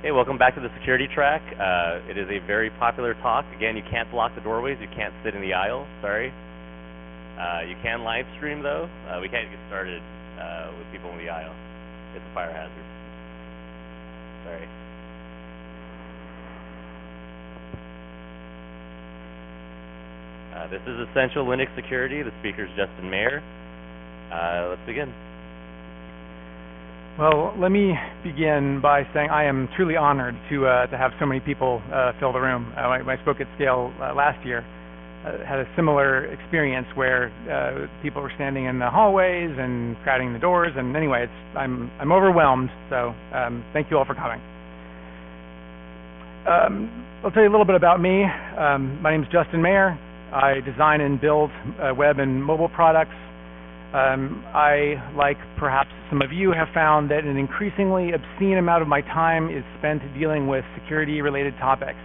Hey, welcome back to the security track. It is a very popular talk. Again, you can't block the doorways. You can't sit in the aisle. Sorry. You can live stream though. We can't get started with people in the aisle. It's a fire hazard. Sorry. This is Essential Linux Security. The speaker is Justin Mayer. Let's begin. Well, let me begin by saying I am truly honored to have so many people fill the room. When I spoke at Scale last year, had a similar experience where people were standing in the hallways and crowding the doors. And anyway, I'm overwhelmed. So thank you all for coming. I'll tell you a little bit about me. My name is Justin Mayer. I design and build web and mobile products. I, like perhaps some of you, have found that an increasingly obscene amount of my time is spent dealing with security-related topics.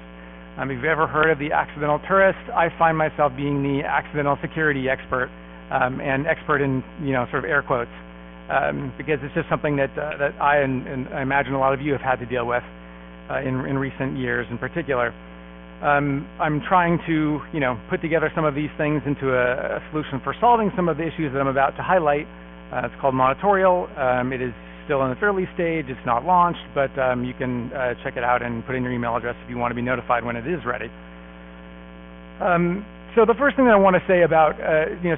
If you've ever heard of the accidental tourist, I find myself being the accidental security expert, and expert in, sort of air quotes, because it's just something that I and I imagine a lot of you have had to deal with in recent years in particular. I'm trying to, put together some of these things into a solution for solving some of the issues that I'm about to highlight. It's called Monitorial. It is still in its early stage. It's not launched, but you can check it out and put in your email address if you want to be notified when it is ready. So the first thing that I want to say about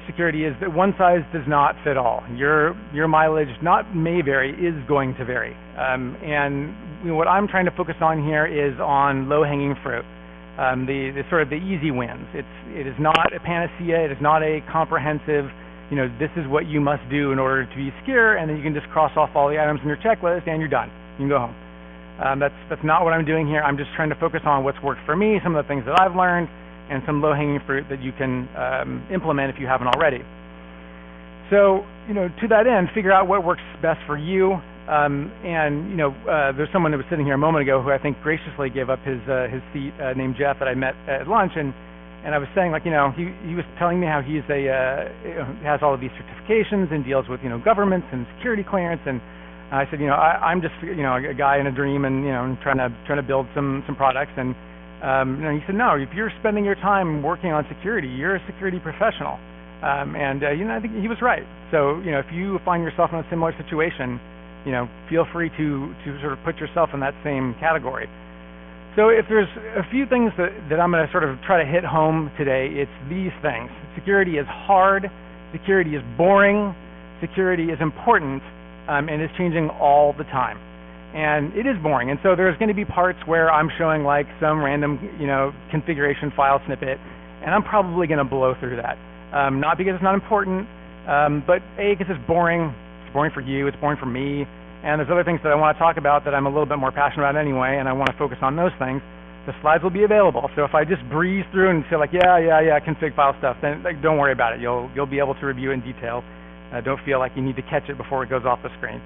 security is that one size does not fit all. Your mileage may vary, is going to vary. And what I'm trying to focus on here is on low-hanging fruit. The sort of the easy wins. It is not a panacea. It is not a comprehensive, this is what you must do in order to be secure, and then you can just cross off all the items in your checklist and you're done. You can go home. That's not what I'm doing here. I'm just trying to focus on what's worked for me, some of the things that I've learned, and some low-hanging fruit that you can implement if you haven't already. So, to that end, figure out what works best for you. There's someone that was sitting here a moment ago who I think graciously gave up his seat, named Jeff, that I met at lunch, and I was saying, he was telling me how he's has all of these certifications and deals with governments and security clearance, and I said, I'm just a guy in a dream, and trying to build some products, and he said, no, if you're spending your time working on security, you're a security professional, I think he was right. So if you find yourself in a similar situation, feel free to sort of put yourself in that same category. So if there's a few things that I'm going to sort of try to hit home today, it's these things. Security is hard, security is boring, security is important, and is changing all the time. And it is boring, and so there's going to be parts where I'm showing like some random, configuration file snippet, and I'm probably going to blow through that. Not because it's not important, but A, because it's boring. It's boring for you, it's boring for me, and there's other things that I want to talk about that I'm a little bit more passionate about anyway, and I want to focus on those things. The slides will be available, so if I just breeze through and say like, yeah, config file stuff, then don't worry about it. You'll be able to review in detail. Don't feel like you need to catch it before it goes off the screen.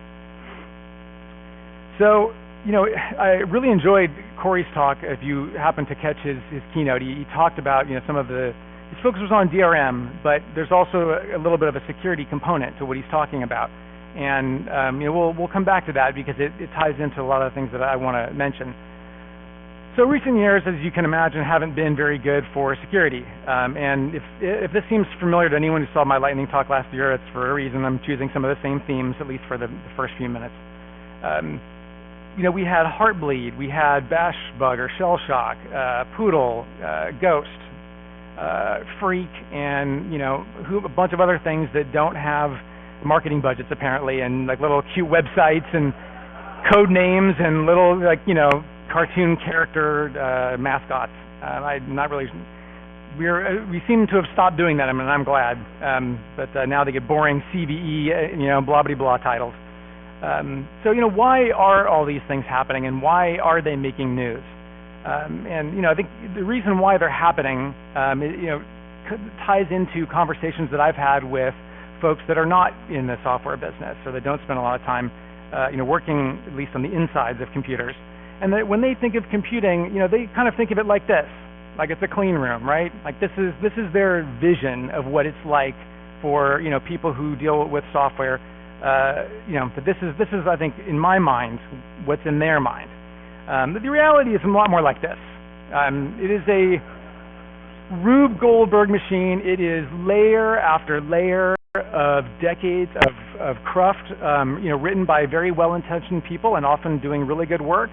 So, I really enjoyed Corey's talk. If you happen to catch his keynote, he talked about some of his focus was on DRM, but there's also a little bit of a security component to what he's talking about. And we'll come back to that because it ties into a lot of the things that I want to mention. So recent years, as you can imagine, haven't been very good for security. And if this seems familiar to anyone who saw my lightning talk last year, it's for a reason. I'm choosing some of the same themes, at least for the first few minutes. We had Heartbleed, we had Bash Bug or Shellshock, POODLE, Ghost, Freak, and a bunch of other things that don't have marketing budgets apparently, and like little cute websites and code names and little cartoon character mascots. I'm not really. We seem to have stopped doing that. I mean, I'm glad. But now they get boring CVE, blah blah blah titles. So why are all these things happening, and why are they making news? I think the reason why they're happening, ties into conversations that I've had with folks that are not in the software business, or that don't spend a lot of time, working at least on the insides of computers. And that when they think of computing, they kind of think of it like this, like it's a clean room, right? Like this is their vision of what it's like for people who deal with software. But this is I think in my mind what's in their mind. But the reality is a lot more like this. It is a Rube Goldberg machine. It is layer after layer of decades of cruft, written by very well-intentioned people and often doing really good work,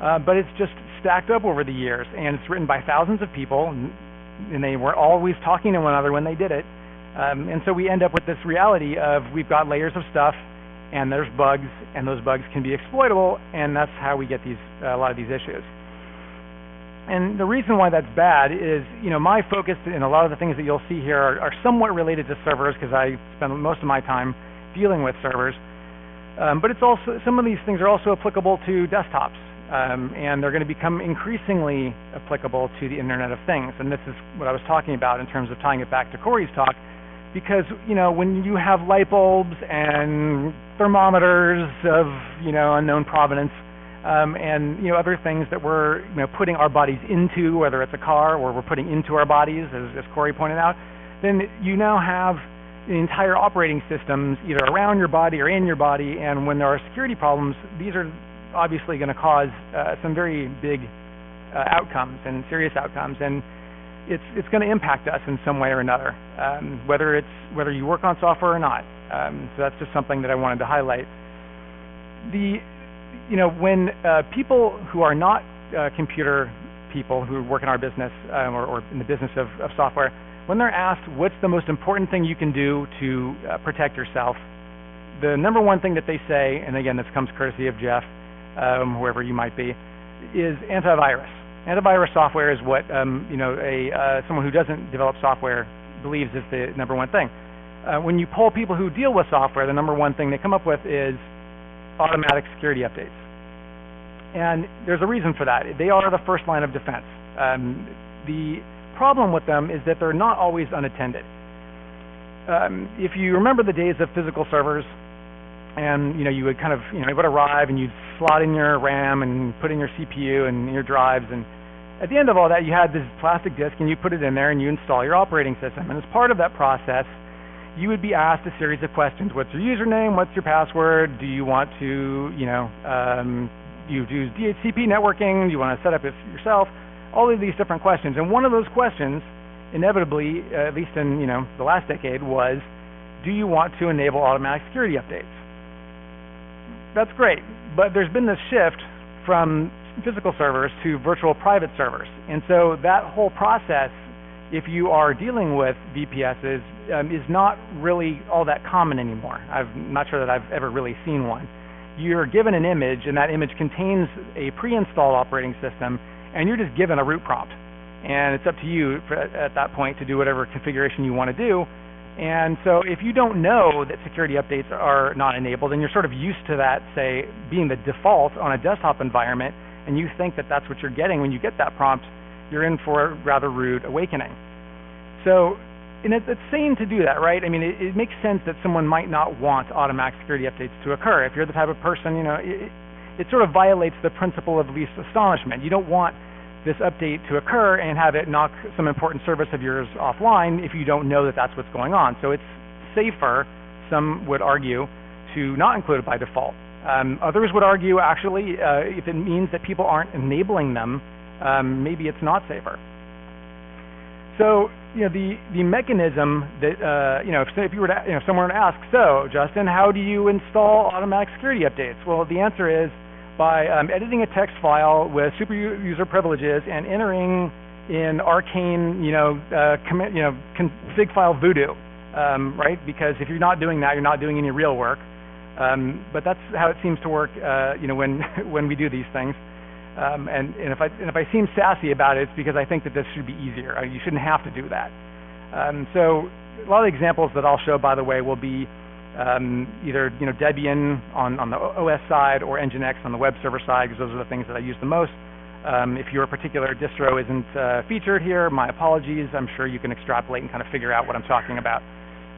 but it's just stacked up over the years, and it's written by thousands of people, and they were always talking to one another when they did it, and so we end up with this reality of we've got layers of stuff, and there's bugs, and those bugs can be exploitable, and that's how we get a lot of these issues. And the reason why that's bad is, my focus in a lot of the things that you'll see here are somewhat related to servers, because I spend most of my time dealing with servers. But it's also, some of these things are also applicable to desktops, and they're going to become increasingly applicable to the Internet of Things. And this is what I was talking about in terms of tying it back to Corey's talk, because, when you have light bulbs and thermometers of, unknown provenance, and other things that we're putting our bodies into, whether it's a car or we're putting into our bodies, as Corey pointed out, then you now have the entire operating systems either around your body or in your body, and when there are security problems, these are obviously going to cause some very big outcomes and serious outcomes, and it's going to impact us in some way or another, whether you work on software or not. So that's just something that I wanted to highlight. When people who are not computer people who work in our business or in the business of software, when they're asked what's the most important thing you can do to protect yourself, the number one thing that they say, and again this comes courtesy of Jeff, whoever you might be, is antivirus. Antivirus software is what someone who doesn't develop software believes is the number one thing. When you poll people who deal with software, the number one thing they come up with is automatic security updates. And there's a reason for that. They are the first line of defense. The problem with them is that they're not always unattended. If you remember the days of physical servers, and you would kind of it would arrive and you'd slot in your RAM and put in your CPU and your drives, and at the end of all that you had this plastic disk and you put it in there and you install your operating system, and as part of that process you would be asked a series of questions. What's your username? What's your password? Do you want to you do DHCP networking? Do you want to set up it yourself? All of these different questions, and one of those questions inevitably, at least in the last decade, was, do you want to enable automatic security updates? That's great, but there's been this shift from physical servers to virtual private servers, and so that whole process, if you are dealing with VPSs, is not really all that common anymore. I'm not sure that I've ever really seen one. You're given an image, and that image contains a pre-installed operating system, and you're just given a root prompt, and it's up to you at that point to do whatever configuration you want to do. And so if you don't know that security updates are not enabled, and you're sort of used to that, say, being the default on a desktop environment, and you think that that's what you're getting when you get that prompt, you're in for a rather rude awakening. So, and it's sane to do that, right? I mean, it makes sense that someone might not want automatic security updates to occur. If you're the type of person, it sort of violates the principle of least astonishment. You don't want this update to occur and have it knock some important service of yours offline if you don't know that that's what's going on. So it's safer, some would argue, to not include it by default. Others would argue, actually, if it means that people aren't enabling them, maybe it's not safer. So, the mechanism that, if you were to, if someone were to ask, so, Justin, how do you install automatic security updates? Well, the answer is by editing a text file with super user privileges and entering in arcane, config file voodoo, right? Because if you're not doing that, you're not doing any real work. But that's how it seems to work, when we do these things. And if I seem sassy about it, it's because I think that this should be easier. You shouldn't have to do that. So a lot of the examples that I'll show, by the way, will be either Debian on the OS side or Nginx on the web server side, because those are the things that I use the most. If your particular distro isn't featured here, my apologies. I'm sure you can extrapolate and kind of figure out what I'm talking about.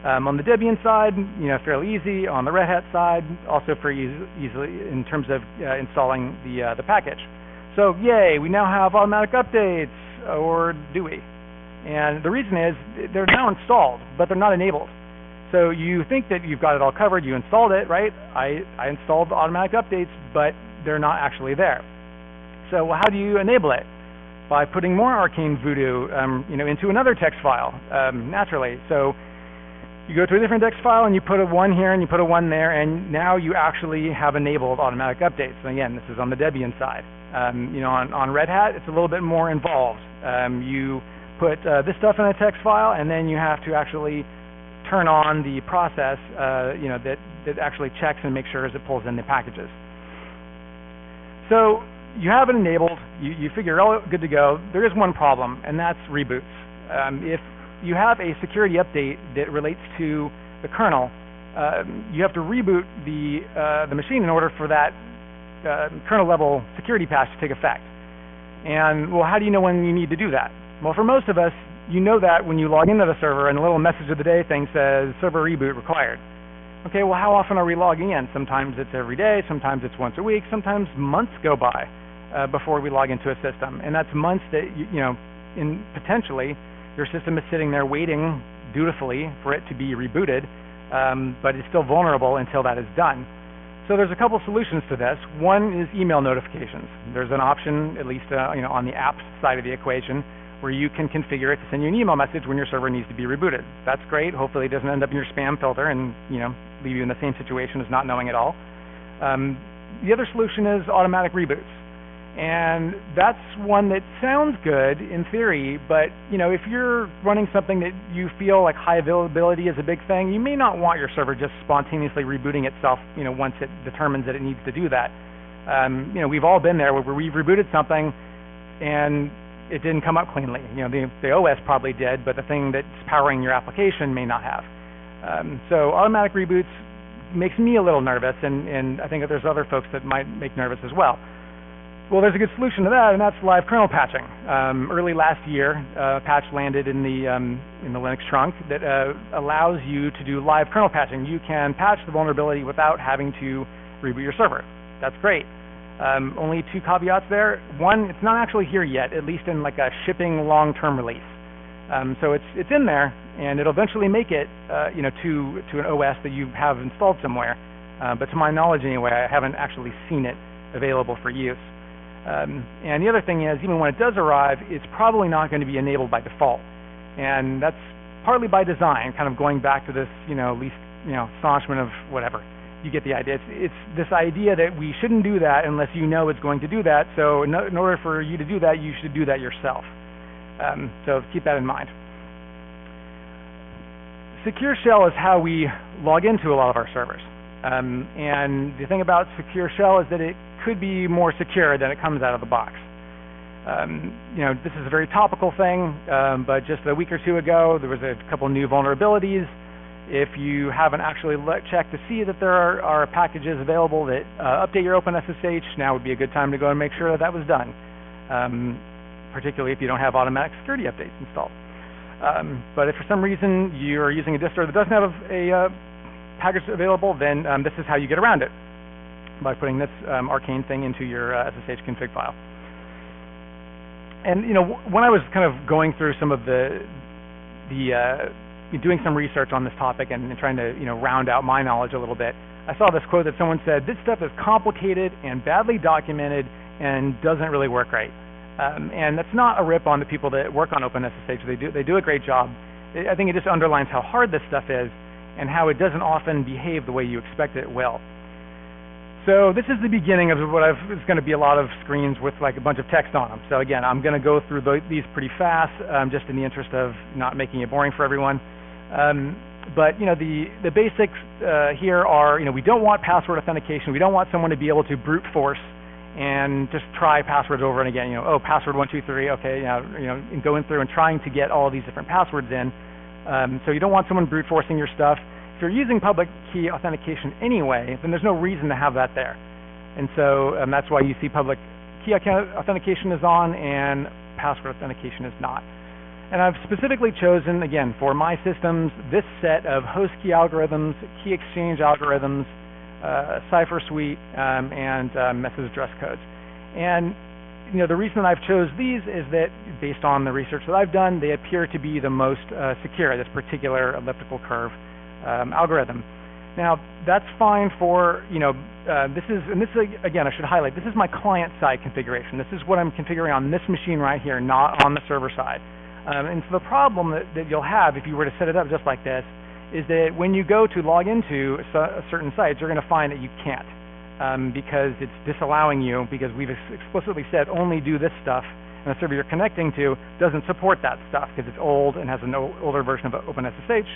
On the Debian side, fairly easy. On the Red Hat side, also pretty easily in terms of installing the package. So, yay, we now have automatic updates, or do we? And the reason is they're now installed, but they're not enabled. So you think that you've got it all covered, you installed it, right? I installed the automatic updates, but they're not actually there. so, well, how do you enable it? By putting more arcane voodoo, into another text file, naturally. So you go to a different text file and you put a 1 here and you put a 1 there, and now you actually have enabled automatic updates. And again, this is on the Debian side. On Red Hat, it's a little bit more involved. You put this stuff in a text file, and then you have to actually turn on the process, that actually checks and makes sure as it pulls in the packages. So you have it enabled, you figure, oh, good to go. There is one problem, and that's reboots. If you have a security update that relates to the kernel, you have to reboot the machine in order for that kernel level security patch to take effect. And, well, how do you know when you need to do that? Well, for most of us, you know that when you log into the server and the little message of the day thing says server reboot required. Okay, well, how often are we logging in? Sometimes it's every day, sometimes it's once a week, sometimes months go by before we log into a system. And that's months that, potentially your system is sitting there waiting dutifully for it to be rebooted, but it's still vulnerable until that is done. So there's a couple solutions to this. One is email notifications. There's an option, at least on the apps side of the equation, where you can configure it to send you an email message when your server needs to be rebooted. That's great. Hopefully it doesn't end up in your spam filter and leave you in the same situation as not knowing at all. The other solution is automatic reboots. And that's one that sounds good in theory, but if you're running something that you feel like high availability is a big thing, you may not want your server just spontaneously rebooting itself once it determines that it needs to do that. We've all been there where we've rebooted something and it didn't come up cleanly. The OS probably did, but the thing that's powering your application may not have. So automatic reboots makes me a little nervous, and I think that there's other folks that might make nervous as well. Well, there's a good solution to that, and that's live kernel patching. Early last year, a patch landed in the Linux trunk that allows you to do live kernel patching. You can patch the vulnerability without having to reboot your server. That's great. Only 2 caveats there. One, it's not actually here yet, at least in like a shipping long-term release. So it's in there, and it'll eventually make it, to an OS that you have installed somewhere. But to my knowledge, anyway, I haven't actually seen it available for use. And the other thing is, even when it does arrive, it's probably not going to be enabled by default, and that's partly by design. Kind of going back to this, astonishment of whatever. You get the idea. It's this idea that we shouldn't do that unless you know it's going to do that. So in order for you to do that, you should do that yourself. So keep that in mind. Secure Shell is how we log into a lot of our servers. And the thing about Secure Shell is that it could be more secure than it comes out of the box. This is a very topical thing, but just a week or 2 ago, there was a couple new vulnerabilities. If you haven't actually checked to see that there are packages available that update your OpenSSH, now would be a good time to go and make sure that that was done, particularly if you don't have automatic security updates installed. But if for some reason you're using a distro that doesn't have a package available, then this is how you get around it, by putting this arcane thing into your SSH config file. And when I was kind of going through some of doing some research on this topic and trying to round out my knowledge a little bit, I saw this quote that someone said, "This stuff is complicated and badly documented and doesn't really work right." And that's not a rip on the people that work on OpenSSH. They do a great job. I think it just underlines how hard this stuff is and how it doesn't often behave the way you expect it will. So this is the beginning of what it's going to be a lot of screens with like a bunch of text on them. So again, I'm going to go through these pretty fast, just in the interest of not making it boring for everyone. But the basics here are, we don't want password authentication. We don't want someone to be able to brute force and just try passwords over and again. Password 123, okay, and going through and trying to get all of these different passwords in. So you don't want someone brute forcing your stuff. If you're using public key authentication anyway, then there's no reason to have that there. And so that's why you see public key authentication is on and password authentication is not. And I've specifically chosen, again, for my systems, this set of host key algorithms, key exchange algorithms, cipher suite, and message address codes. And the reason I've chose these is that, based on the research that I've done, they appear to be the most secure, this particular elliptical curve algorithm. Now, that's fine for, this is, again, I should highlight, this is my client-side configuration. This is what I'm configuring on this machine right here, not on the server side. And so the problem that you'll have if you were to set it up just like this is that when you go to log into certain sites, you're going to find that you can't because it's disallowing you, because we've explicitly said only do this stuff, and the server you're connecting to doesn't support that stuff because it's old and has an older version of OpenSSH.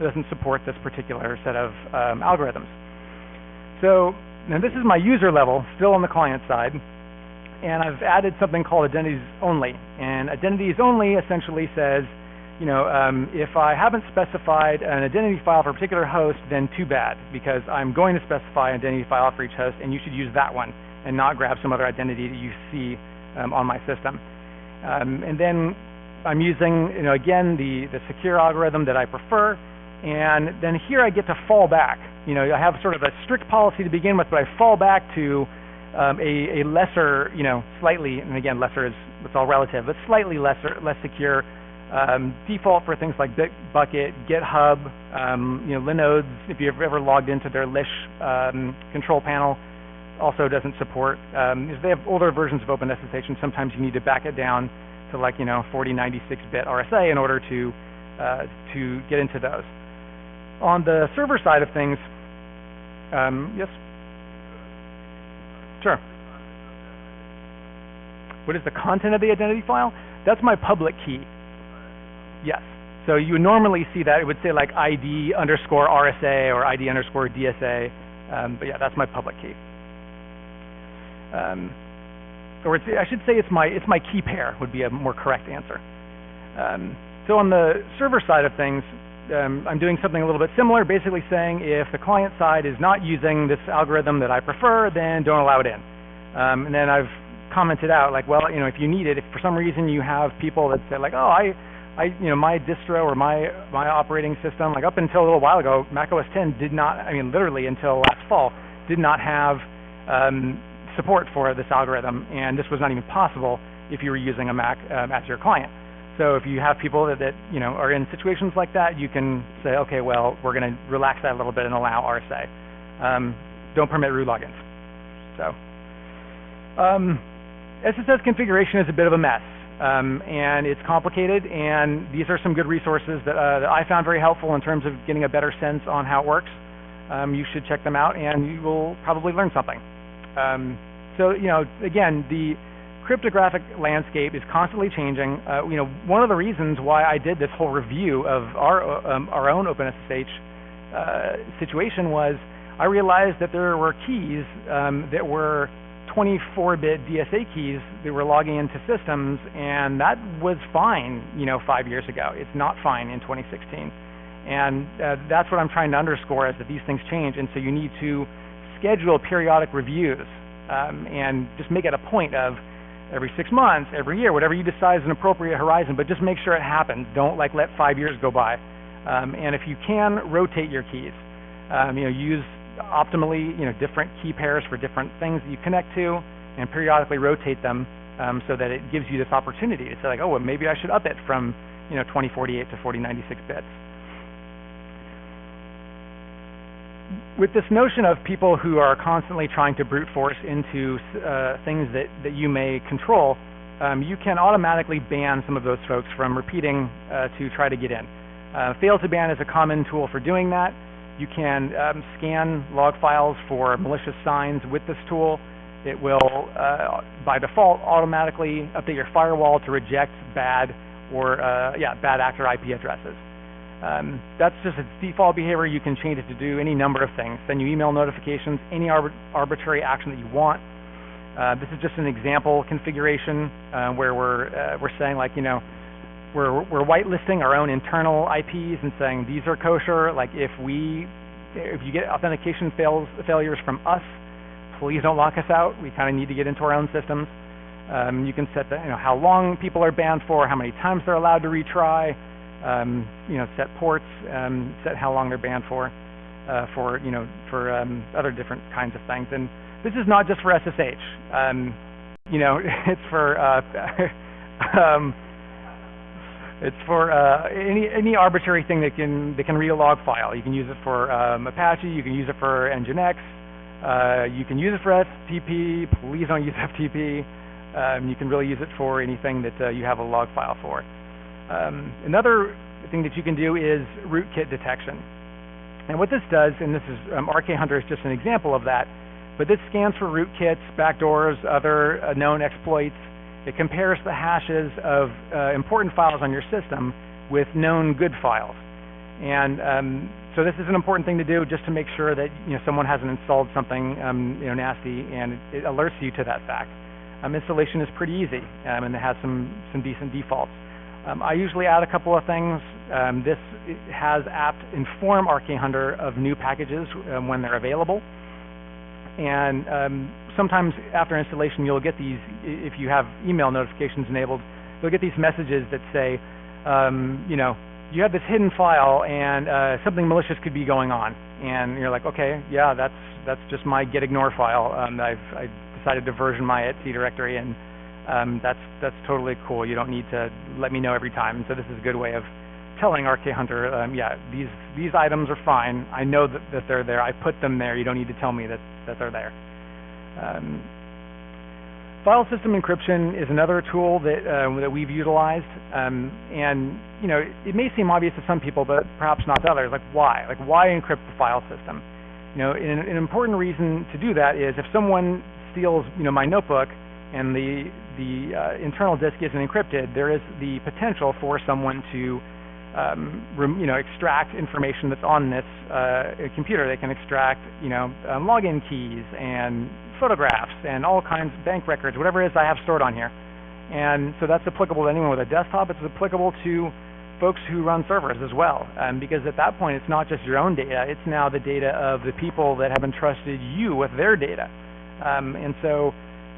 It doesn't support this particular set of algorithms. So now this is my user level, still on the client side, and I've added something called identities only. And identities only essentially says, if I haven't specified an identity file for a particular host, then too bad, because I'm going to specify an identity file for each host, and you should use that one and not grab some other identity that you see on my system. And then I'm using, again, the secure algorithm that I prefer. And then here I get to fall back. I have sort of a strict policy to begin with, but I fall back to a lesser, slightly, and again, lesser is, it's all relative, but slightly less secure default for things like Bitbucket, GitHub, Linodes. If you've ever logged into their Lish control panel, also doesn't support. If they have older versions of OpenSSH, and sometimes you need to back it down to 4096-bit RSA in order to get into those. On the server side of things, yes? Sure. What is the content of the identity file? That's my public key. Yes. So you would normally see that. It would say ID underscore RSA or ID underscore DSA. But yeah, that's my public key. Or I should say it's my key pair would be a more correct answer. So on the server side of things, I'm doing something a little bit similar, basically saying if the client side is not using this algorithm that I prefer, then don't allow it in. And then I've commented out if you need it, if for some reason you have people that say my distro or my operating system, up until a little while ago, Mac OS X did not, literally until last fall, did not have support for this algorithm, and this was not even possible if you were using a Mac as your client. So if you have people that are in situations like that, you can say, okay, well, we're going to relax that a little bit and allow RSA. Don't permit root logins. So SSS configuration is a bit of a mess, and it's complicated, and these are some good resources that I found very helpful in terms of getting a better sense on how it works. You should check them out, and you will probably learn something. So, again, the cryptographic landscape is constantly changing. One of the reasons why I did this whole review of our own OpenSSH situation was I realized that there were keys that were 24-bit DSA keys that were logging into systems, and that was fine, 5 years ago. It's not fine in 2016. And that's what I'm trying to underscore, is that these things change, and so you need to schedule periodic reviews and just make it a point of every 6 months, every year, whatever you decide is an appropriate horizon, but just make sure it happens. Don't let 5 years go by. And if you can, rotate your keys. Use optimally, different key pairs for different things that you connect to, and periodically rotate them so that it gives you this opportunity to say, oh, well, maybe I should up it from 2048 to 4096 bits. With this notion of people who are constantly trying to brute force into things that you may control, you can automatically ban some of those folks from repeating to try to get in. Fail to ban is a common tool for doing that. You can scan log files for malicious signs with this tool. It will, by default, automatically update your firewall to reject bad actor IP addresses. That's just its default behavior. You can change it to do any number of things. Send you email notifications, any arbitrary action that you want. This is just an example configuration where we're saying we're whitelisting our own internal IPs and saying these are kosher. If you get authentication failures from us, please don't lock us out. We kind of need to get into our own systems. You can set how long people are banned for, how many times they're allowed to retry. Set ports, set how long they're banned for other different kinds of things. And this is not just for SSH. It's for It's for any arbitrary thing that can read a log file. You can use it for Apache. You can use it for Nginx. You can use it for FTP. Please don't use FTP. You can really use it for anything that you have a log file for. Another thing that you can do is rootkit detection. And what this does, and this is RK-Hunter is just an example of that, but this scans for rootkits, backdoors, other known exploits. It compares the hashes of important files on your system with known good files. And so this is an important thing to do just to make sure that someone hasn't installed something nasty, and it alerts you to that fact. Installation is pretty easy, and it has some decent defaults. I usually add a couple of things. This has apt inform RK-Hunter of new packages when they're available. And sometimes after installation, you'll get these, if you have email notifications enabled, you'll get these messages that say, you have this hidden file and something malicious could be going on. And you're like, okay, yeah, that's just my get-ignore file. I decided to version my etc directory, and that's totally cool. You don't need to let me know every time. And so this is a good way of telling RK-Hunter, yeah, these items are fine. I know that they're there. I put them there. You don't need to tell me that they're there. File system encryption is another tool that we've utilized, and it may seem obvious to some people, but perhaps not to others. Like why? Like why encrypt the file system? An important reason to do that is if someone steals my notebook and the internal disk isn't encrypted, there is the potential for someone to extract information that's on this computer. They can extract, login keys and photographs and all kinds of bank records, whatever it is I have stored on here. And so that's applicable to anyone with a desktop. It's applicable to folks who run servers as well, because at that point it's not just your own data. It's now the data of the people that have entrusted you with their data. And so,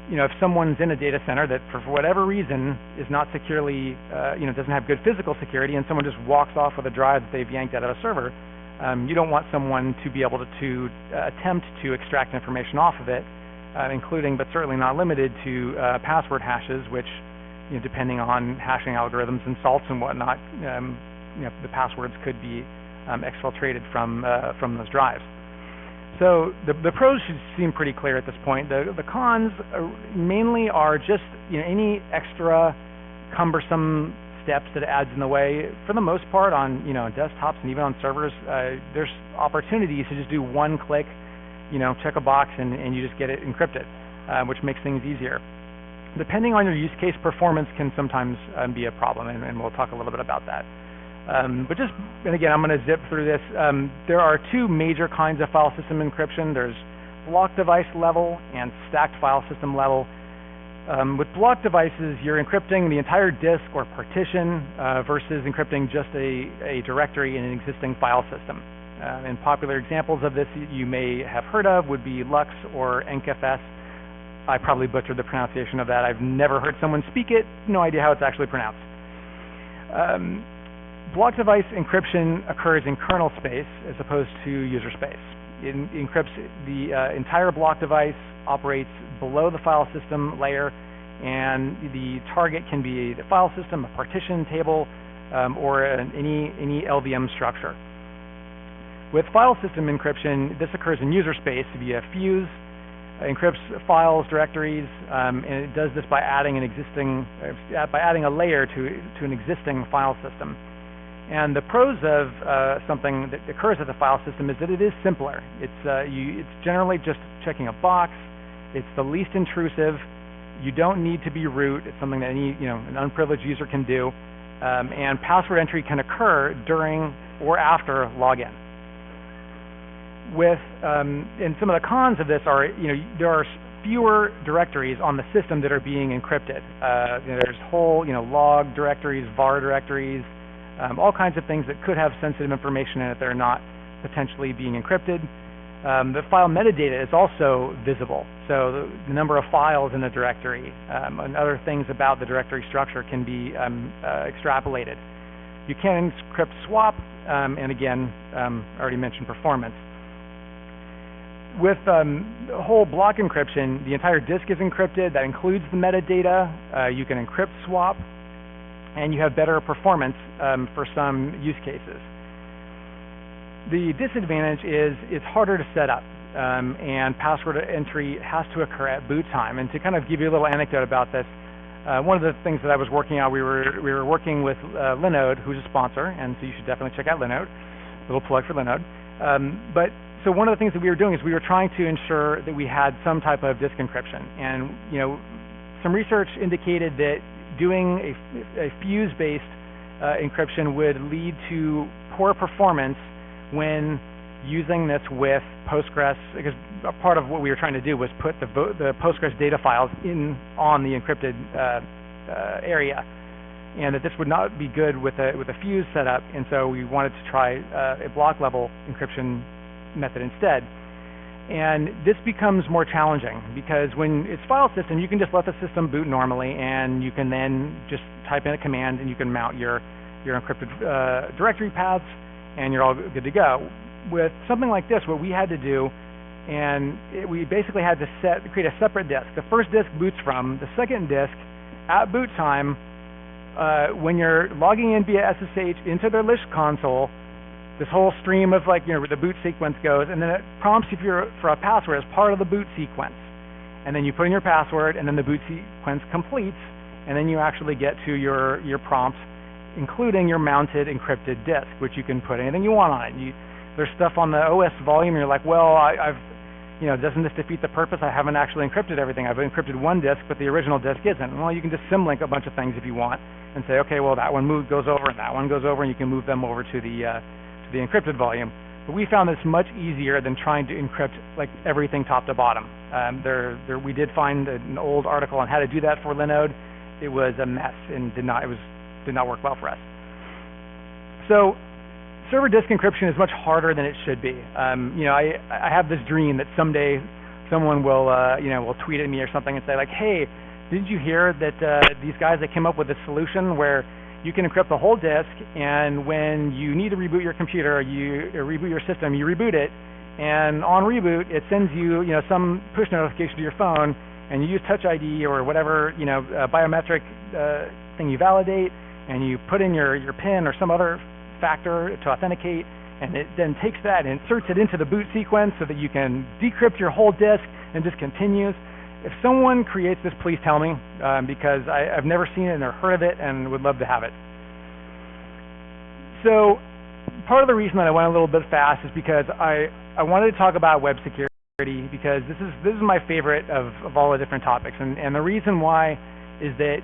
if someone's in a data center that for whatever reason is not securely, doesn't have good physical security, and someone just walks off with a drive that they've yanked out of a server, you don't want someone to be able to attempt to extract information off of it, including but certainly not limited to password hashes, which, depending on hashing algorithms and salts and whatnot, the passwords could be exfiltrated from those drives. So the pros should seem pretty clear at this point. The cons mainly are just any extra cumbersome steps that it adds in the way. For the most part, on desktops and even on servers, there's opportunities to just do one click, check a box, and you just get it encrypted, which makes things easier. Depending on your use case, performance can sometimes be a problem, and we'll talk a little bit about that. And again, I'm going to zip through this. There are two major kinds of file system encryption. There's block device level and stacked file system level. With block devices, you're encrypting the entire disk or partition versus encrypting just a directory in an existing file system. And popular examples of this you may have heard of would be Lux or EncFS. I probably butchered the pronunciation of that. I've never heard someone speak it. No idea how it's actually pronounced. Block device encryption occurs in kernel space as opposed to user space. It encrypts the entire block device, operates below the file system layer, and the target can be the file system, a partition table, or any LVM structure. With file system encryption, this occurs in user space via fuse, encrypts files, directories, and it does this by adding a layer to an existing file system. And the pros of something that occurs at the file system is that it is simpler. It's generally just checking a box. It's the least intrusive. You don't need to be root. It's something that an unprivileged user can do. And password entry can occur during or after login. And some of the cons of this are, there are fewer directories on the system that are being encrypted. There's whole, log directories, var directories, all kinds of things that could have sensitive information in it that are not potentially being encrypted. The file metadata is also visible, so the number of files in a directory and other things about the directory structure can be extrapolated. You can encrypt swap, and again, I already mentioned performance. With whole block encryption, the entire disk is encrypted. That includes the metadata. You can encrypt swap. and you have better performance for some use cases. The disadvantage is it's harder to set up, and password entry has to occur at boot time. And to kind of give you a little anecdote about this, one of the things that I was working on, we were working with Linode, who's a sponsor, and so you should definitely check out Linode. A little plug for Linode. So one of the things that we were doing is we were trying to ensure that we had some type of disk encryption. And some research indicated that doing a fuse-based encryption would lead to poor performance when using this with Postgres, because a part of what we were trying to do was put the Postgres data files on the encrypted area, and that this would not be good with a fuse setup, and so we wanted to try a block level encryption method instead. And this becomes more challenging because when it's file system, you can just let the system boot normally, and you can then just type in a command and you can mount your encrypted directory paths, and you're all good to go. With something like this, what we had to do, we basically had to create a separate disk. The first disk boots from. The second disk, at boot time, when you're logging in via SSH into their list console, this whole stream of where the boot sequence goes, and then it prompts you for a password as part of the boot sequence. And then you put in your password, and then the boot sequence completes, and then you actually get to your prompt, including your mounted encrypted disk, which you can put anything you want on it. There's stuff on the OS volume, and you're like, well, doesn't this defeat the purpose? I haven't actually encrypted everything. I've encrypted one disk, but the original disk isn't. Well, you can just symlink a bunch of things if you want, and say, okay, well, that one goes over, and that one goes over, and you can move them over to the encrypted volume. But we found this much easier than trying to encrypt everything top to bottom. We did find an old article on how to do that for Linode. It was a mess and did not work well for us. So server disk encryption is much harder than it should be. I have this dream that someday someone will tweet at me or something and say hey, did you hear that these guys that came up with a solution where you can encrypt the whole disk, and when you need to reboot your computer, or reboot your system, you reboot it, and on reboot, it sends you, some push notification to your phone, and you use Touch ID or whatever, biometric thing you validate, and you put in your PIN or some other factor to authenticate, and it then takes that and inserts it into the boot sequence so that you can decrypt your whole disk and just continues. If someone creates this, please tell me, because I've never seen it or heard of it and would love to have it. So part of the reason that I went a little bit fast is because I wanted to talk about web security, because this is my favorite of all the different topics. And the reason why is that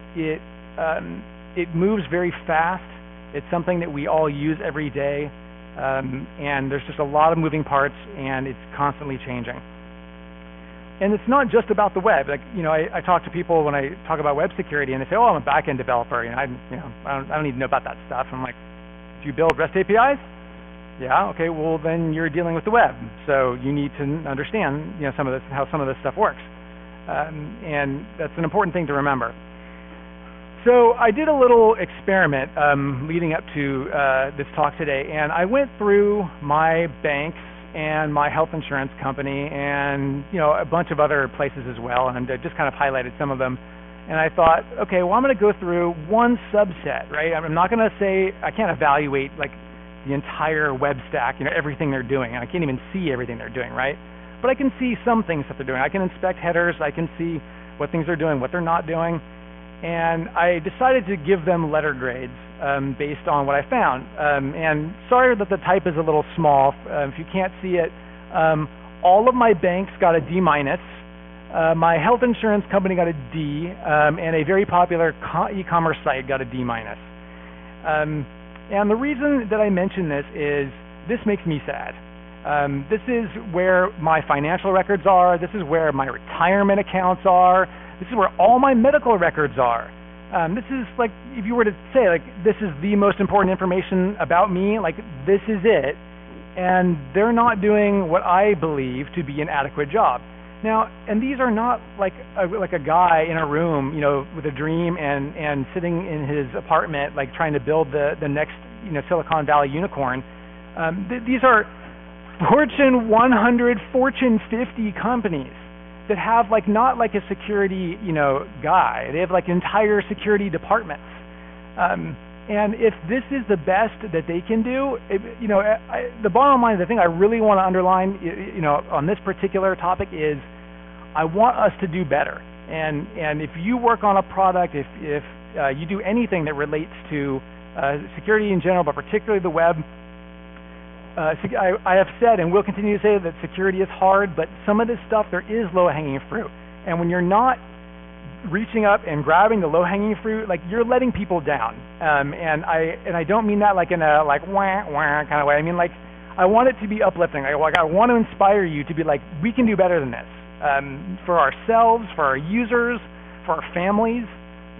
it moves very fast. It's something that we all use every day, and there's just a lot of moving parts, and it's constantly changing. And it's not just about the web. I talk to people when I talk about web security, and they say, "Oh, I'm a back-end developer, I don't need to know about that stuff." I'm like, "Do you build REST APIs?" "Yeah." "Okay, well then you're dealing with the web, so you need to understand, how some of this stuff works." And that's an important thing to remember. So I did a little experiment leading up to this talk today, and I went through my banks and my health insurance company and a bunch of other places as well, and I just kind of highlighted some of them. And I thought, okay, well, I'm going to go through one subset, right? I'm not going to say, I can't evaluate the entire web stack, everything they're doing. I can't even see everything they're doing, right? But I can see some things that they're doing. I can inspect headers. I can see what things they're doing, what they're not doing. And I decided to give them letter grades based on what I found. And sorry that the type is a little small. If you can't see it, all of my banks got a D-. My health insurance company got a D, and a very popular e-commerce site got a D-. And the reason that I mention this is this makes me sad. This is where my financial records are. This is where my retirement accounts are. This is where all my medical records are. This is if you were to say, this is the most important information about me, this is it. And they're not doing what I believe to be an adequate job. Now, and these are not like a guy in a room, with a dream and sitting in his apartment, trying to build the next, Silicon Valley unicorn. These are Fortune 100, Fortune 50 companies that have not a security, guy. They have entire security departments. And if this is the best that they can do, the bottom line, the thing I really want to underline, on this particular topic is, I want us to do better. And if you work on a product, if you do anything that relates to security in general, but particularly the web, I have said and will continue to say that security is hard, but some of this stuff, there is low-hanging fruit. And when you're not reaching up and grabbing the low-hanging fruit, like, you're letting people down. And I don't mean that like in a like wah wah kind of way. I mean, like, I want it to be uplifting. I want to inspire you to be like, we can do better than this, for ourselves, for our users, for our families.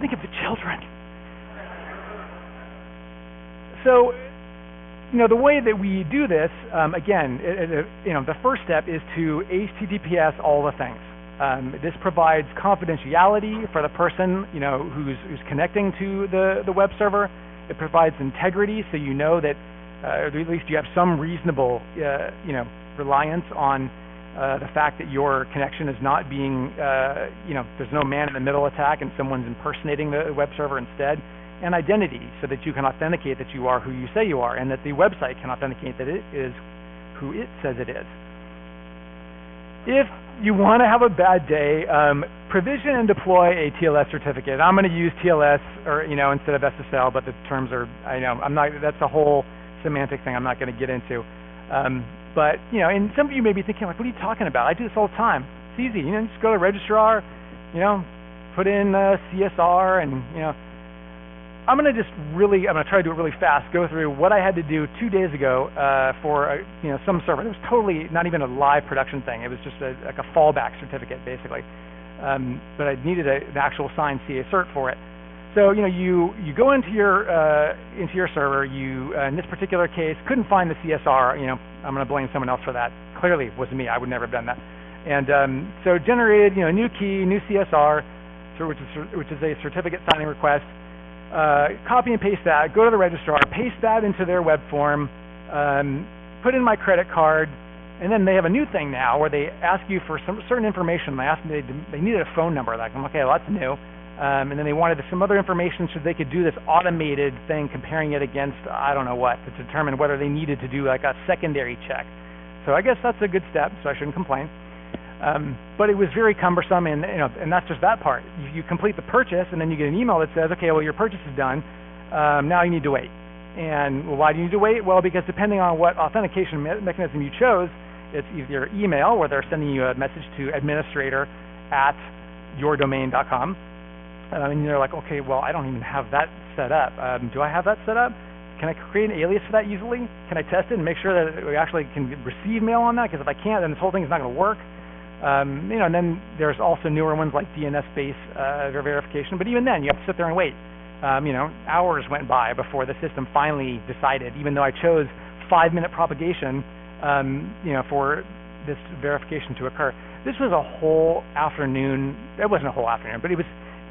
Think of the children. So, the way that we do this, again, the first step is to HTTPS all the things. This provides confidentiality for the person, who's connecting to the web server. It provides integrity, so you know that at least you have some reasonable, reliance on the fact that your connection is not being, there's no man-in-the-middle attack and someone's impersonating the web server instead. And identity, so that you can authenticate that you are who you say you are, and that the website can authenticate that it is who it says it is. If you want to have a bad day, provision and deploy a TLS certificate. I'm going to use TLS or instead of SSL, but the terms are, I'm not. That's a whole semantic thing I'm not going to get into. But and some of you may be thinking, like, what are you talking about? I do this all the time. It's easy. Just go to registrar, put in CSR, and I'm going to try to do it really fast, go through what I had to do 2 days ago for some server. It was totally not even a live production thing. It was just like a fallback certificate, basically. But I needed an actual signed CA cert for it. So you go into your server. You in this particular case couldn't find the CSR. I'm going to blame someone else for that. Clearly it wasn't me. I would never have done that. And so generated new key, new CSR, which is a certificate signing request. Copy and paste that, go to the registrar, paste that into their web form, put in my credit card, and then they have a new thing now where they ask you for some certain information. They needed a phone number. Like, okay, well, that's new. And then they wanted some other information so they could do this automated thing, comparing it against I don't know what, to determine whether they needed to do like a secondary check. So I guess that's a good step, so I shouldn't complain. But it was very cumbersome, and that's just that part. You complete the purchase, and then you get an email that says, okay, well, your purchase is done. Now you need to wait. And why do you need to wait? Well, because depending on what authentication mechanism you chose, it's either email, where they're sending you a message to administrator@yourdomain.com. And you're like, okay, well, I don't even have that set up. Do I have that set up? Can I create an alias for that easily? Can I test it and make sure that we actually can receive mail on that? Because if I can't, then this whole thing is not going to work. And then there's also newer ones like DNS-based verification. But even then, you have to sit there and wait. Hours went by before the system finally decided, even though I chose 5-minute propagation, for this verification to occur. This was a whole afternoon. It wasn't a whole afternoon, but it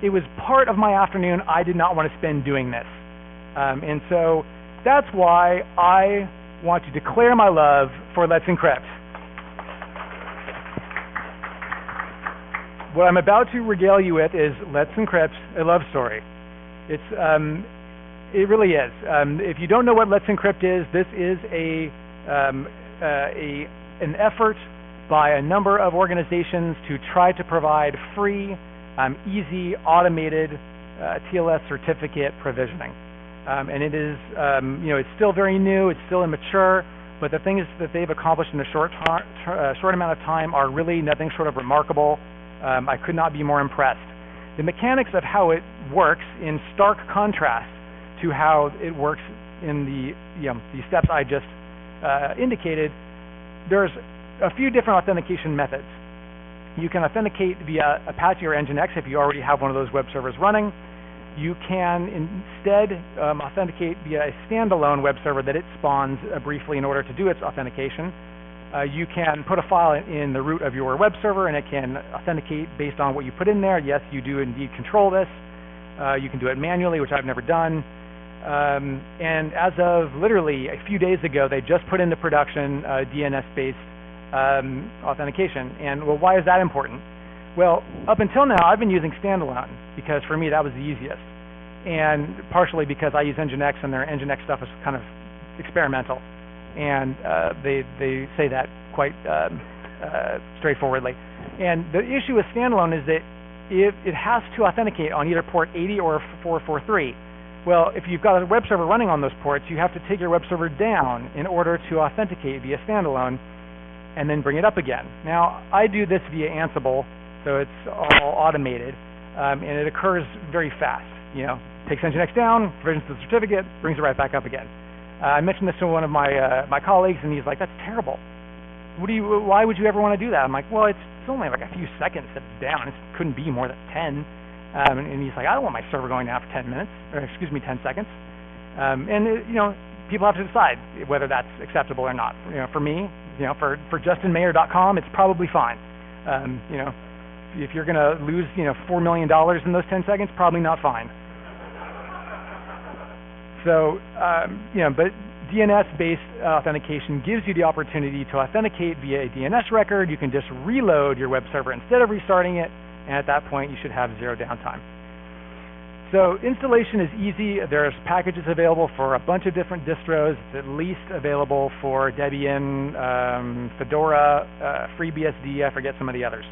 was part of my afternoon I did not want to spend doing this. And so that's why I want to declare my love for Let's Encrypt. What I'm about to regale you with is Let's Encrypt, a love story. It really is. If you don't know what Let's Encrypt is, this is an effort by a number of organizations to try to provide free, easy, automated TLS certificate provisioning. And it is, it's still very new, it's still immature, but the things that they've accomplished in a short amount of time are really nothing short of remarkable. I could not be more impressed. The mechanics of how it works in stark contrast to how it works in the steps I just indicated. There's a few different authentication methods. You can authenticate via Apache or Nginx if you already have one of those web servers running. You can instead authenticate via a standalone web server that it spawns briefly in order to do its authentication. You can put a file in the root of your web server, and it can authenticate based on what you put in there. Yes, you do indeed control this. You can do it manually, which I've never done. And as of literally a few days ago, they just put into production DNS-based authentication. And, well, why is that important? Well, up until now, I've been using standalone because for me that was the easiest. and partially because I use Nginx and their Nginx stuff is kind of experimental, and they say that quite straightforwardly. And the issue with standalone is that it has to authenticate on either port 80 or 443. Well, if you've got a web server running on those ports, you have to take your web server down in order to authenticate via standalone and then bring it up again. Now, I do this via Ansible, so it's all automated, and it occurs very fast. You know, takes Nginx down, provisions the certificate, brings it right back up again. I mentioned this to one of my colleagues, and he's like, "That's terrible. Why would you ever want to do that?" I'm like, "Well, it's only like a few seconds that it's down. It couldn't be more than 10." And he's like, "I don't want my server going down for 10 minutes, or excuse me, 10 seconds." You know, people have to decide whether that's acceptable or not. You know, for me, you know, for justinmayer.com, it's probably fine. You know, if you're going to lose, you know, $4 million in those 10 seconds, probably not fine. So, you know, but DNS-based authentication gives you the opportunity to authenticate via a DNS record. You can just reload your web server instead of restarting it, and at that point, you should have zero downtime. So installation is easy. There's packages available for a bunch of different distros. It's at least available for Debian, Fedora, FreeBSD, I forget some of the others.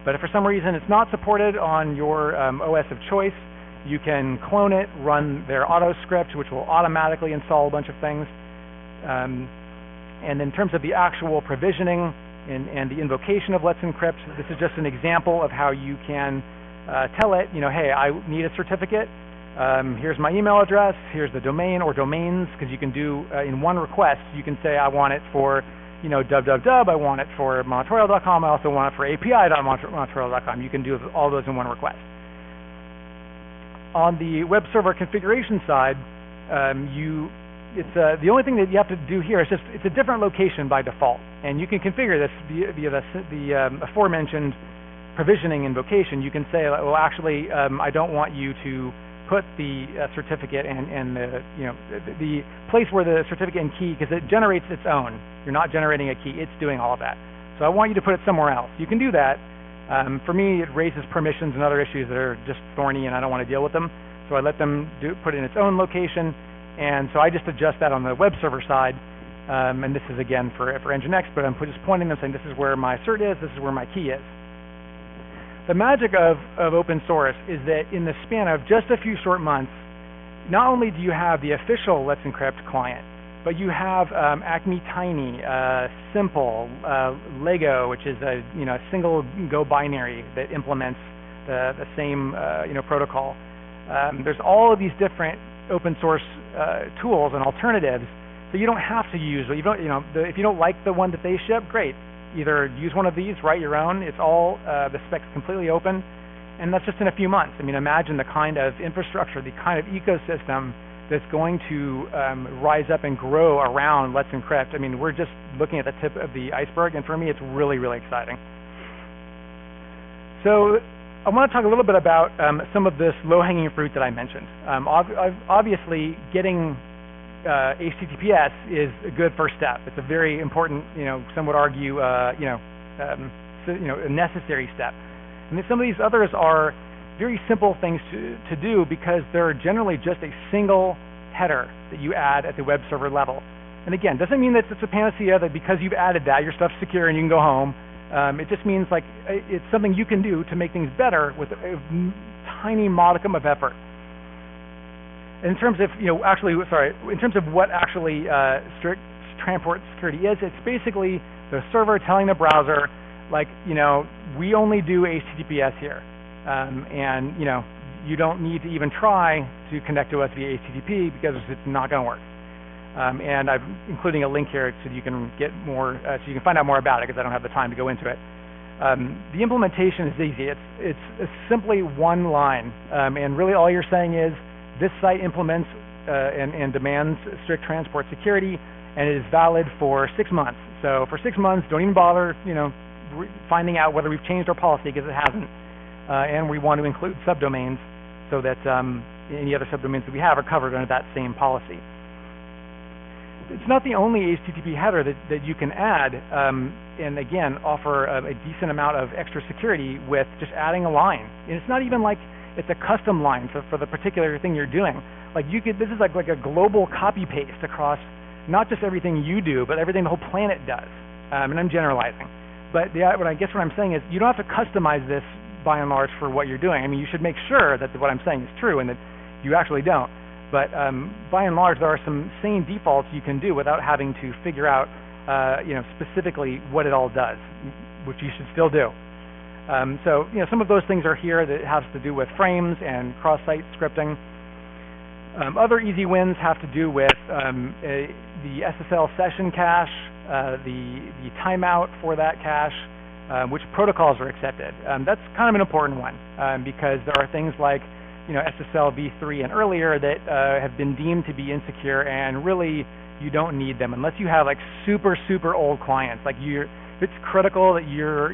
But if for some reason it's not supported on your OS of choice, you can clone it, run their auto script, which will automatically install a bunch of things. And in terms of the actual provisioning and the invocation of Let's Encrypt, this is just an example of how you can tell it, you know, hey, I need a certificate. Here's my email address. Here's the domain or domains, because you can do in one request, you can say I want it for, you know, www. I want it for monitorial.com. I also want it for api.monitorial.com. You can do all those in one request. On the web server configuration side, the only thing that you have to do here is just it's a different location by default, and you can configure this via the aforementioned provisioning invocation. You can say, well, actually, I don't want you to put the certificate and the place where the certificate and key, because it generates its own. You're not generating a key; it's doing all of that. So I want you to put it somewhere else. You can do that. For me, it raises permissions and other issues that are just thorny, and I don't want to deal with them. So I let them put it in its own location, and so I just adjust that on the web server side. And this is again for Nginx, but I'm just pointing them saying this is where my cert is, this is where my key is. The magic of open source is that in the span of just a few short months, not only do you have the official Let's Encrypt client, but you have Acme Tiny, Simple, Lego, which is a single Go binary that implements the same protocol. There's all of these different open source tools and alternatives, so you don't have to use. If you don't like the one that they ship, great. Either use one of these, write your own. It's all the specs completely open, and that's just in a few months. I mean, imagine the kind of infrastructure, the kind of ecosystem that's going to rise up and grow around Let's Encrypt. I mean, we're just looking at the tip of the iceberg, and for me, it's really, really exciting. So I want to talk a little bit about some of this low-hanging fruit that I mentioned. Obviously, getting HTTPS is a good first step. It's a very important, some would argue, a necessary step. And then some of these others are very simple things to do because they're generally just a single header that you add at the web server level. And again, doesn't mean that it's a panacea that because you've added that, your stuff's secure and you can go home. It just means like it's something you can do to make things better with a tiny modicum of effort. In terms of, in terms of what actually strict transport security is, it's basically the server telling the browser, like, we only do HTTPS here. And, you don't need to even try to connect to us via HTTP because it's not going to work. And I'm including a link here so you can get more, so you can find out more about it because I don't have the time to go into it. The implementation is easy. It's simply one line, and really all you're saying is this site implements and demands strict transport security, and it is valid for 6 months. So for 6 months, don't even bother, finding out whether we've changed our policy because it hasn't. And we want to include subdomains so that any other subdomains that we have are covered under that same policy. It's not the only HTTP header that you can add, and again, offer a decent amount of extra security with just adding a line. And it's not even like it's a custom line for the particular thing you're doing. Like this is like a global copy paste across not just everything you do, but everything the whole planet does. And I'm generalizing. But what I'm saying is you don't have to customize this by and large for what you're doing. I mean, you should make sure that what I'm saying is true and that you actually don't. But by and large, there are some sane defaults you can do without having to figure out, specifically what it all does, which you should still do. So, some of those things are here that has to do with frames and cross-site scripting. Other easy wins have to do with the SSL session cache, the timeout for that cache, which protocols are accepted. That's kind of an important one because there are things like SSL v3 and earlier that have been deemed to be insecure, and really you don't need them unless you have like super old clients. Like it's critical that your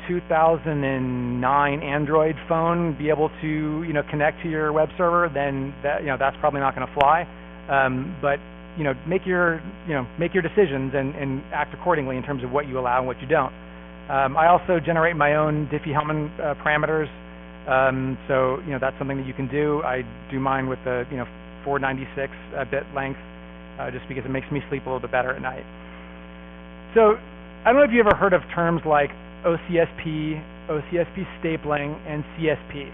2009 Android phone be able to connect to your web server, then that's probably not going to fly. But make your decisions and act accordingly in terms of what you allow and what you don't. I also generate my own Diffie-Hellman parameters. So that's something that you can do. I do mine with the 496 bit length just because it makes me sleep a little bit better at night. So I don't know if you ever heard of terms like OCSP, OCSP stapling, and CSP.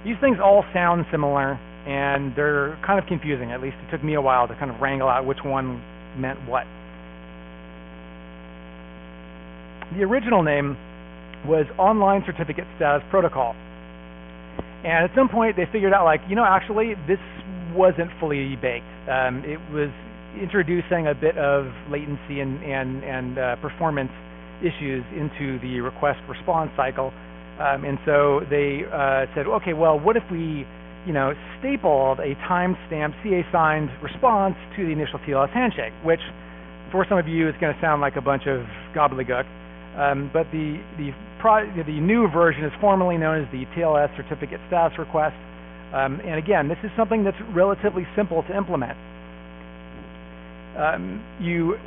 These things all sound similar and they're kind of confusing. At least it took me a while to kind of wrangle out which one meant what. The original name was Online Certificate Status Protocol. And at some point they figured out, like, actually this wasn't fully baked. It was introducing a bit of latency and performance issues into the request response cycle. And so they said, okay, well, what if we, stapled a timestamped CA-signed response to the initial TLS handshake, which for some of you is going to sound like a bunch of gobbledygook. But the new version is formally known as the TLS Certificate Status Request. And again, this is something that's relatively simple to implement. You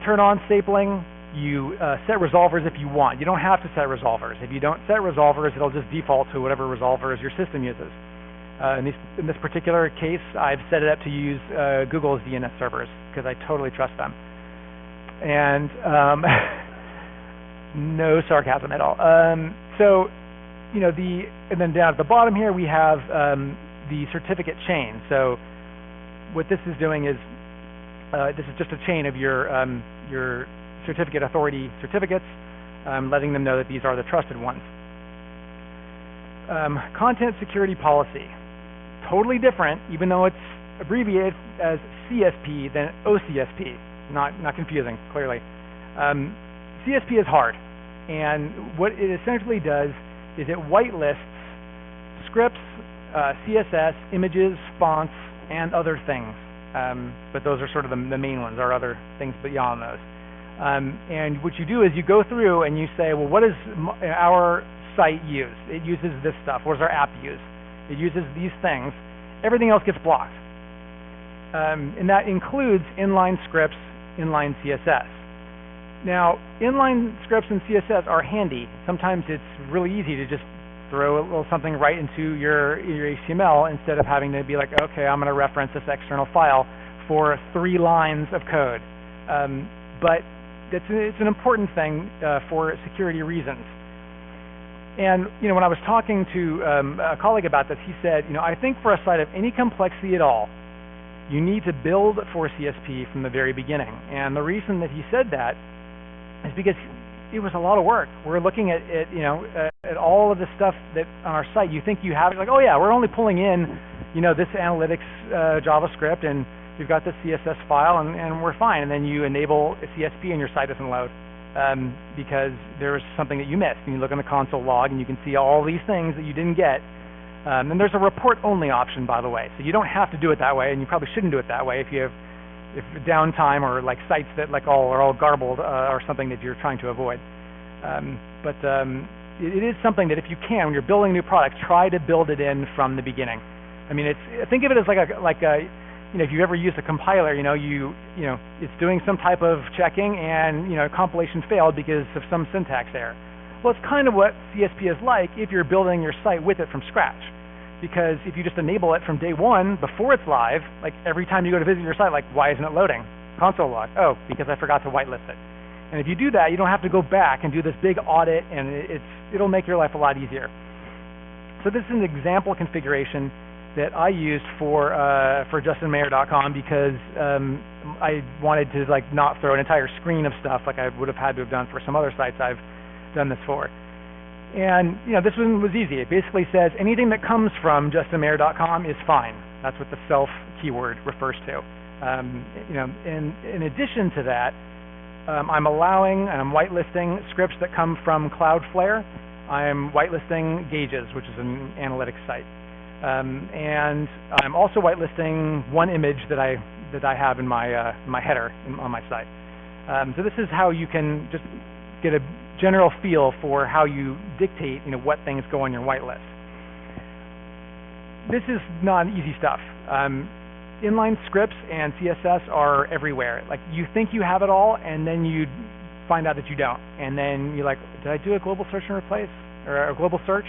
turn on stapling, you set resolvers if you want. You don't have to set resolvers. If you don't set resolvers, it'll just default to whatever resolvers your system uses. In this particular case, I've set it up to use Google's DNS servers because I totally trust them. And no sarcasm at all. So, and then down at the bottom here we have the certificate chain. So, what this is doing is this is just a chain of your certificate authority certificates, letting them know that these are the trusted ones. Content security policy, totally different, even though it's abbreviated as CSP than OCSP. Not confusing, clearly. CSP is hard, and what it essentially does is it whitelists scripts, CSS, images, fonts, and other things. But those are sort of the main ones. There are other things beyond those. And what you do is you go through and you say, well, what does our site use? It uses this stuff. What does our app use? It uses these things. Everything else gets blocked. And that includes inline scripts, inline CSS. Now, inline scripts and CSS are handy. Sometimes it's really easy to just throw a little something right into your HTML instead of having to be like, okay, I'm going to reference this external file for 3 lines of code. But it's an important thing for security reasons. And when I was talking to a colleague about this, he said, I think for a site of any complexity at all, you need to build for CSP from the very beginning. And the reason that he said that is because it was a lot of work. We're looking at all of the stuff that on our site you think you have. Like, oh yeah, we're only pulling in, this analytics JavaScript, and we've got this CSS file, and we're fine. And then you enable a CSP and your site doesn't load because there's something that you missed. And you look in the console log and you can see all these things that you didn't get. And there's a report only option, by the way. So you don't have to do it that way, and you probably shouldn't do it that way if you have downtime or like sites that are all garbled or something that you're trying to avoid. But it is something that if you can, when you're building a new product, try to build it in from the beginning. I mean, think of it as like a if you ever use a compiler, it's doing some type of checking, and compilation failed because of some syntax error. Well, it's kind of what CSP is like if you're building your site with it from scratch. Because if you just enable it from day one before it's live, like every time you go to visit your site, like, why isn't it loading? Console log. Oh, because I forgot to whitelist it. And if you do that, you don't have to go back and do this big audit, and it'll make your life a lot easier. So this is an example configuration that I used for justinmayer.com because I wanted to like not throw an entire screen of stuff like I would have had to have done for some other sites I've done this for. And this one was easy. It basically says anything that comes from justinmayer.com is fine. That's what the self keyword refers to. In addition to that, I'm allowing and I'm whitelisting scripts that come from Cloudflare. I'm whitelisting Gauges, which is an analytics site. And I'm also whitelisting one image that I have in my header on my site. So this is how you can just get a general feel for how you dictate what things go on your whitelist. This is not easy stuff. Inline scripts and CSS are everywhere. Like you think you have it all, and then you find out that you don't. And then you're like, did I do a global search and replace or a global search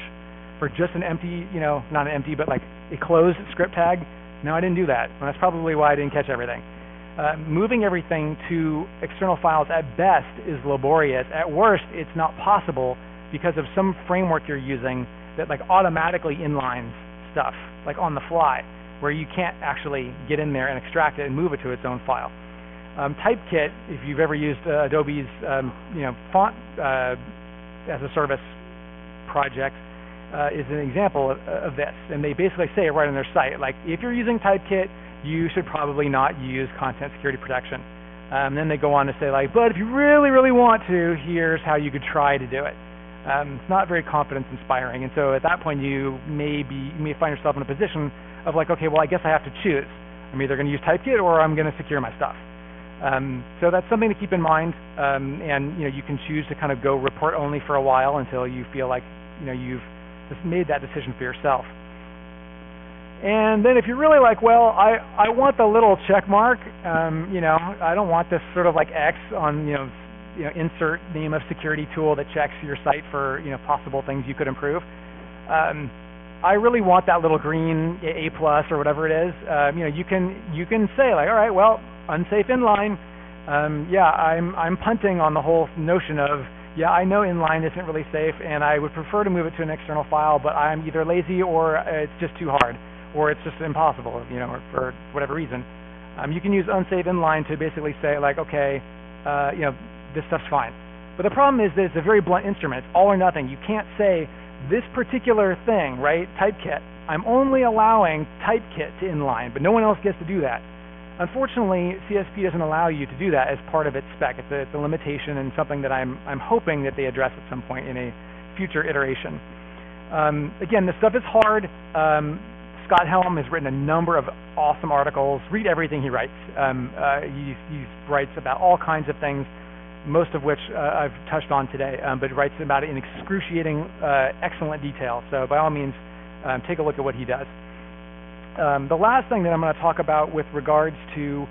for just an empty, not an empty, but like a closed script tag? No, I didn't do that. And that's probably why I didn't catch everything. Moving everything to external files at best is laborious. At worst, it's not possible because of some framework you're using that like automatically inlines stuff, like on the fly, where you can't actually get in there and extract it and move it to its own file. Typekit, if you've ever used Adobe's font as a service project, is an example of this. And they basically say it right on their site, like if you're using Typekit, you should probably not use content security protection. Then they go on to say like, but if you really, really want to, here's how you could try to do it. It's not very confidence inspiring. And so at that point you may find yourself in a position of like, okay, well I guess I have to choose. I'm either going to use Typekit or I'm going to secure my stuff. So that's something to keep in mind. And you can choose to kind of go report only for a while until you feel like you've just made that decision for yourself. And then if you're really like, well, I want the little check mark, I don't want this sort of like X on, insert name of security tool that checks your site for, possible things you could improve. I really want that little green A+ or whatever it is. You can say like, all right, well, unsafe inline. I'm punting on the whole notion of, yeah, I know inline isn't really safe, and I would prefer to move it to an external file, but I'm either lazy or it's just too hard, or it's just impossible, or for whatever reason. You can use unsafe inline to basically say like, okay, this stuff's fine. But the problem is that it's a very blunt instrument. It's all or nothing. You can't say this particular thing, right, Typekit, I'm only allowing Typekit to inline, but no one else gets to do that. Unfortunately, CSP doesn't allow you to do that as part of its spec. It's a limitation and something that I'm hoping that they address at some point in a future iteration. Again, this stuff is hard. Scott Helm has written a number of awesome articles. Read everything he writes. He writes about all kinds of things, most of which I've touched on today, but he writes about it in excruciating, excellent detail. So by all means, take a look at what he does. The last thing that I'm going to talk about with regards to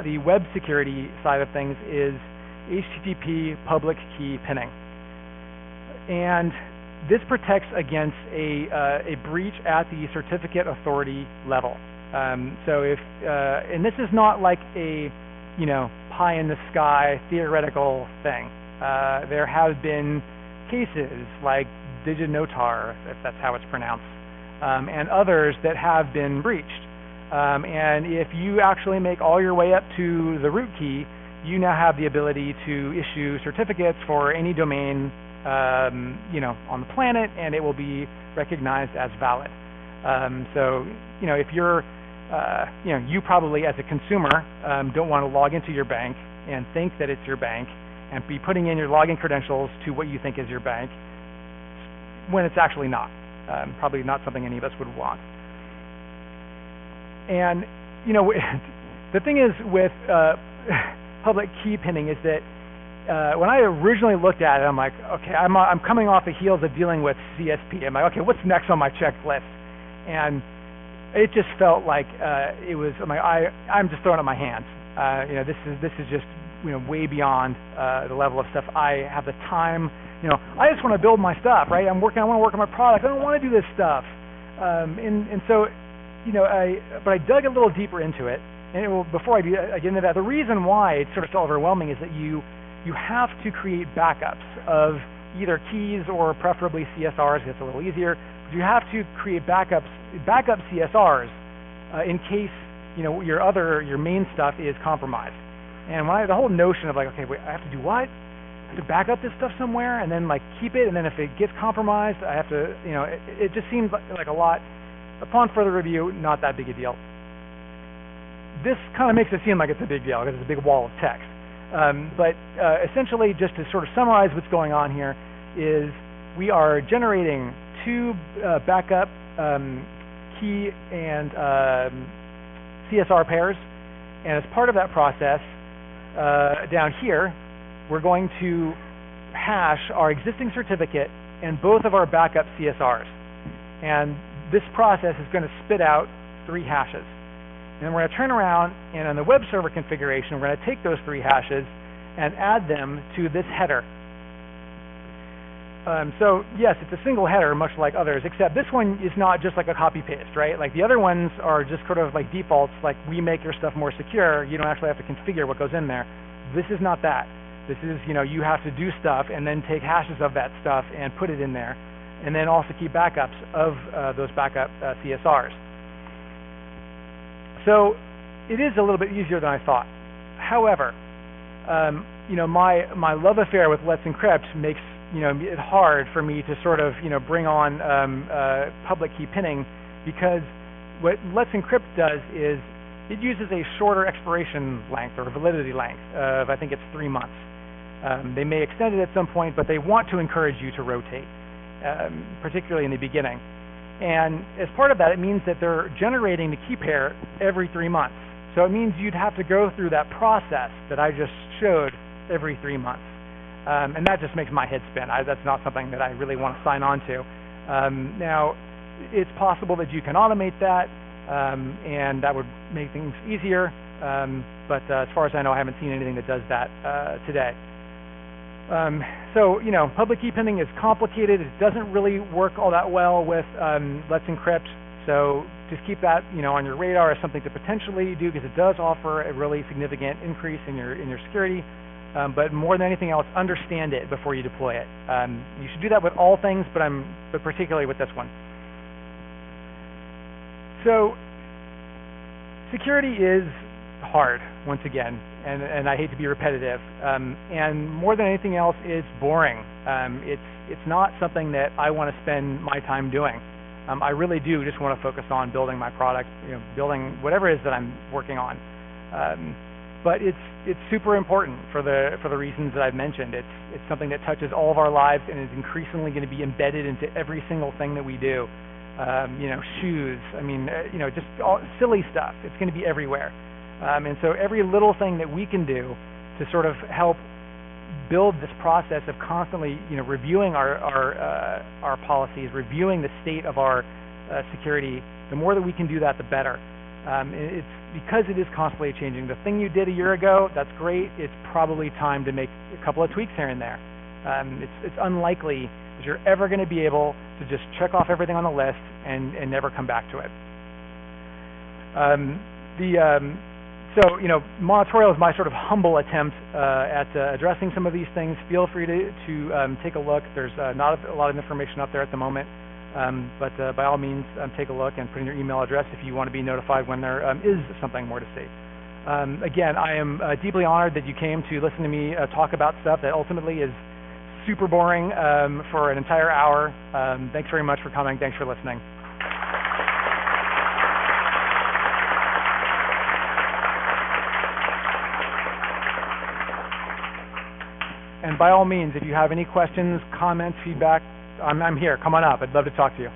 the web security side of things is HTTP public key pinning. And this protects against a breach at the certificate authority level. So if, and this is not like a, pie in the sky theoretical thing. There have been cases like DigiNotar, if that's how it's pronounced, and others that have been breached. And if you actually make all your way up to the root key, you now have the ability to issue certificates for any domain on the planet, and it will be recognized as valid. So, if you're, you probably as a consumer don't want to log into your bank and think that it's your bank and be putting in your login credentials to what you think is your bank when it's actually not. Probably not something any of us would want. And, the thing is with public key pinning is that when I originally looked at it, I'm like, okay, I'm coming off the heels of dealing with CSP. I'm like, okay, what's next on my checklist? And it just felt like it was. I'm just throwing up my hands. This is just way beyond the level of stuff I have the time I just want to build my stuff, right? I want to work on my product. I don't want to do this stuff. And so, but I dug a little deeper into it. And before I get into that, the reason why it's sort of so overwhelming is that you have to create backups of either keys or preferably CSRs. It's a little easier. But you have to create backup CSRs in case your main stuff is compromised. And when the whole notion of like, okay, wait, I have to do what? I have to back up this stuff somewhere and then like keep it, and then if it gets compromised, I have to, it just seems like a lot. Upon further review, not that big a deal. This kind of makes it seem like it's a big deal because it's a big wall of text. But essentially, just to sort of summarize what's going on here, is we are generating two backup key and CSR pairs, and as part of that process, down here, we're going to hash our existing certificate and both of our backup CSRs. And this process is going to spit out 3 hashes. And we're going to turn around, and on the web server configuration, we're going to take those 3 hashes and add them to this header. So yes, it's a single header, much like others, except this one is not just like a copy-paste, right? Like the other ones are just sort of like defaults, like we make your stuff more secure. You don't actually have to configure what goes in there. This is not that. This is, you have to do stuff and then take hashes of that stuff and put it in there, and then also keep backups of those backup CSRs. So it is a little bit easier than I thought. However, my love affair with Let's Encrypt makes it hard for me to sort of bring on public key pinning, because what Let's Encrypt does is it uses a shorter expiration length or validity length of, I think it's 3 months. They may extend it at some point, but they want to encourage you to rotate, particularly in the beginning. And as part of that, it means that they're generating the key pair every 3 months. So it means you'd have to go through that process that I just showed every 3 months. And that just makes my head spin. That's not something that I really want to sign on to. Now, it's possible that you can automate that, and that would make things easier. But as far as I know, I haven't seen anything that does that today. So, public key pinning is complicated. It doesn't really work all that well with Let's Encrypt. So just keep that, on your radar as something to potentially do, because it does offer a really significant increase in your security. But more than anything else, understand it before you deploy it. You should do that with all things, but particularly with this one. So security is hard, once again, and I hate to be repetitive. And more than anything else, it's boring. It's not something that I want to spend my time doing. I really do just want to focus on building my product, building whatever it is that I'm working on. But it's super important for the reasons that I've mentioned. It's something that touches all of our lives and is increasingly going to be embedded into every single thing that we do. Shoes. Just all silly stuff. It's going to be everywhere. And so every little thing that we can do to sort of help build this process of constantly, reviewing our policies, reviewing the state of our security, the more that we can do that, the better. It's because it is constantly changing. The thing you did a year ago, that's great. It's probably time to make a couple of tweaks here and there. It's unlikely that you're ever going to be able to just check off everything on the list and never come back to it. So, Monitorial is my sort of humble attempt at addressing some of these things. Feel free to take a look. There's not a lot of information up there at the moment. But by all means, take a look and put in your email address if you want to be notified when there is something more to see. Again, I am deeply honored that you came to listen to me talk about stuff that ultimately is super boring for an entire hour. Thanks very much for coming. Thanks for listening. And by all means, if you have any questions, comments, feedback, I'm here. Come on up. I'd love to talk to you.